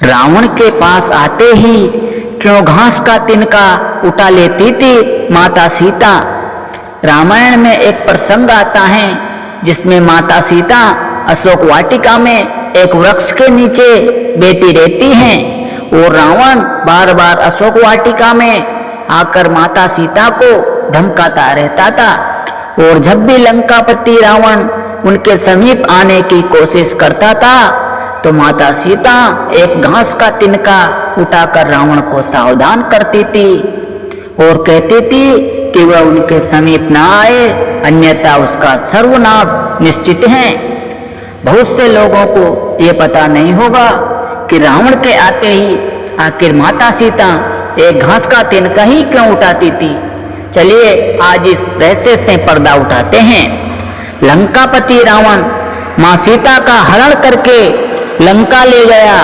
रावण के पास आते ही क्यों घास का तिनका उठा लेती थी माता सीता। रामायण में एक प्रसंग आता है जिसमें माता सीता अशोक वाटिका में एक वृक्ष के नीचे बैठी रहती हैं और रावण बार बार अशोक वाटिका में आकर माता सीता को धमकाता रहता था। और जब भी लंकापति रावण उनके समीप आने की कोशिश करता था तो माता सीता एक घास का तिनका उठाकर रावण को सावधान करती थी और कहती थी कि वह उनके समीप ना आए, अन्यथा उसका सर्वनाश निश्चित है। बहुत से लोगों को ये पता नहीं होगा कि रावण के आते ही आखिर माता सीता एक घास का तिनका ही क्यों उठाती थी। चलिए आज इस रहस्य से पर्दा उठाते हैं। लंकापति रावण माँ सीता का हरण करके लंका ले गया।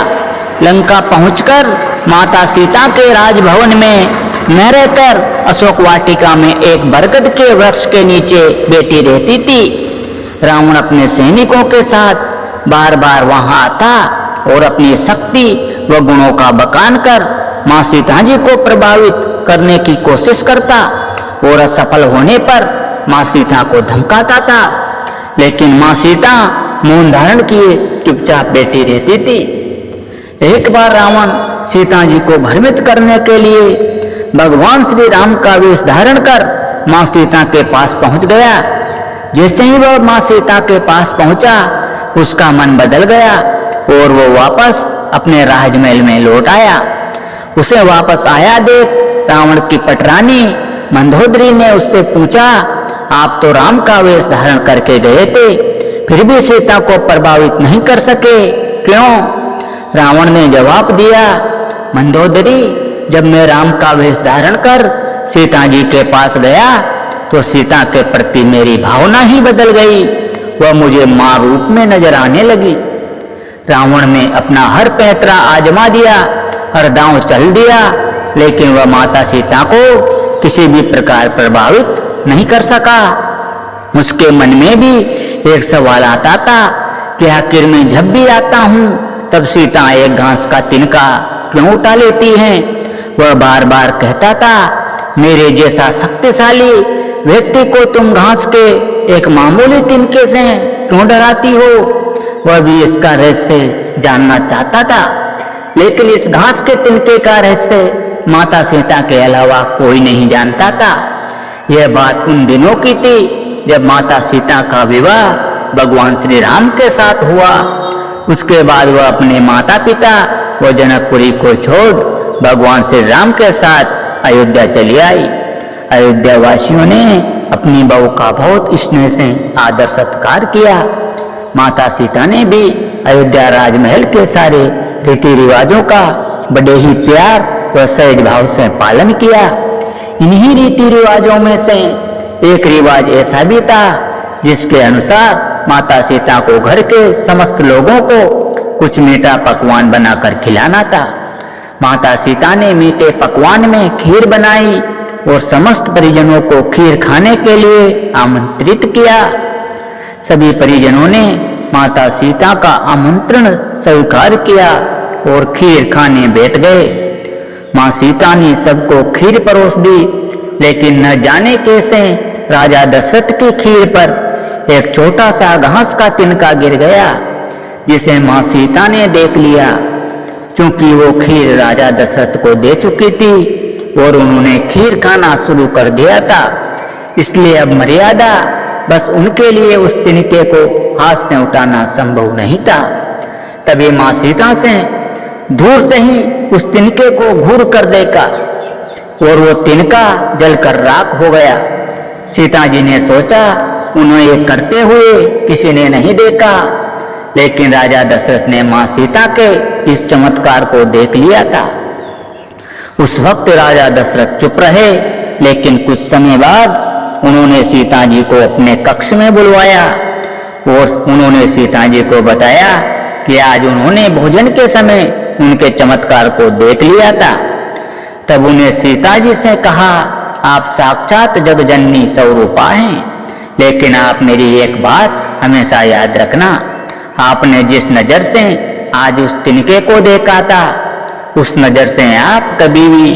लंका पहुंचकर माता सीता के राजभवन में न रहकर अशोक वाटिका में एक बरगद के वृक्ष के नीचे बैठी रहती थी। रावण अपने सैनिकों के साथ बार बार वहां आता और अपनी शक्ति व गुणों का बखान कर माँ सीता जी को प्रभावित करने की कोशिश करता और असफल होने पर माँ सीता को धमकाता था। लेकिन माँ सीता मौन धारण किए चुपचाप बैठी रहती थी। एक बार रावण सीता जी को भ्रमित करने के लिए भगवान श्री राम का वेश धारण कर माँ सीता के पास पहुंच गया। जैसे ही वह माँ सीता के पास पहुंचा उसका मन बदल गया और वो वापस अपने राजमहल में लौट आया। उसे वापस आया देख रावण की पटरानी मंदोदरी ने उससे पूछा, आप तो राम का वेश धारण करके गए थे, फिर भी सीता को प्रभावित नहीं कर सके, क्यों? रावण ने जवाब दिया, मंदोदरी, जब मैं राम का वेश धारण कर सीता जी के पास गया तो सीता के प्रति मेरी भावना ही बदल गई, वह मुझे मां रूप में नजर आने लगी। रावण ने अपना हर पैंतरा आजमा दिया, हर दांव चल दिया, लेकिन वह माता सीता को किसी भी प्रकार प्रभावित नहीं कर सका। उसके मन में भी एक सवाल आता था कि आखिर मैं जब भी आता हूँ तब सीता एक घास का तिनका क्यों उठा लेती हैं। वह बार बार कहता था, मेरे जैसा शक्तिशाली व्यक्ति को तुम घास के एक मामूली तिनके से क्यों डराती हो। वह भी इसका रहस्य जानना चाहता था, लेकिन इस घास के तिनके का रहस्य माता सीता के अलावा कोई नहीं जानता था। यह बात उन दिनों की थी जब माता सीता का विवाह भगवान श्री राम के साथ हुआ। उसके बाद वह अपने माता पिता व जनकपुरी को छोड़ भगवान श्री राम के साथ अयोध्या चली आई। अयोध्या वासियों ने अपनी बहू का बहुत स्नेह से आदर सत्कार किया। माता सीता ने भी अयोध्या राजमहल के सारे रीति रिवाजों का बड़े ही प्यार व सहज भाव से पालन किया। इन्हीं रीति रिवाजों में से एक रिवाज ऐसा भी था जिसके अनुसार माता सीता को घर के समस्त लोगों को कुछ मीठा पकवान बनाकर खिलाना था। माता सीता ने मीठे पकवान में खीर बनाई और समस्त परिजनों को खीर खाने के लिए आमंत्रित किया। सभी परिजनों ने माता सीता का आमंत्रण स्वीकार किया और खीर खाने बैठ गए। माँ सीता ने सबको खीर परोस दी, लेकिन न जाने कैसे राजा दशरथ की खीर पर एक छोटा सा घास का तिनका गिर गया, जिसे माँ सीता ने देख लिया। चूंकि वो खीर राजा दशरथ को दे चुकी थी और उन्होंने खीर खाना शुरू कर दिया था, इसलिए अब मर्यादा बस उनके लिए उस तिनके को हाथ से उठाना संभव नहीं था। तभी माँ सीता से दूर से ही उस तिनके को घूर कर देखा और वो तिनका जलकर राख हो गया। सीता जी ने सोचा उन्हें ये करते हुए किसी ने नहीं देखा, लेकिन राजा दशरथ ने माँ सीता के इस चमत्कार को देख लिया था। उस वक्त राजा दशरथ चुप रहे, लेकिन कुछ समय बाद उन्होंने सीता जी को अपने कक्ष में बुलवाया और उन्होंने सीता जी को बताया कि आज उन्होंने भोजन के समय उनके चमत्कार को देख लिया था। तब उन्हें सीता जी से कहा, आप साक्षात जगजननी स्वरूपा हैं, लेकिन आप मेरी एक बात हमेशा याद रखना, आपने जिस नज़र से आज उस तिनके को देखा था, उस नजर से आप कभी भी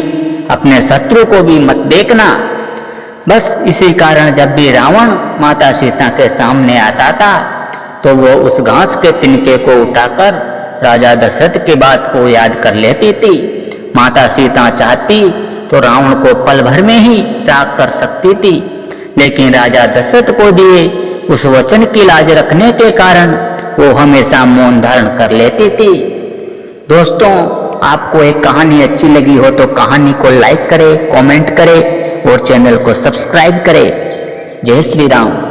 अपने शत्रु को भी मत देखना। बस इसी कारण जब भी रावण माता सीता के सामने आता था तो वो उस घास के तिनके को उठाकर राजा दशरथ की बात को याद कर लेती थी। माता सीता चाहती तो रावण को पल भर में ही त्याग कर सकती थी, लेकिन राजा दशरथ को दिए उस वचन की लाज रखने के कारण वो हमेशा मौन धारण कर लेती थी। दोस्तों, आपको एक कहानी अच्छी लगी हो तो कहानी को लाइक करें, कमेंट करें और चैनल को सब्सक्राइब करें। जय श्री राम।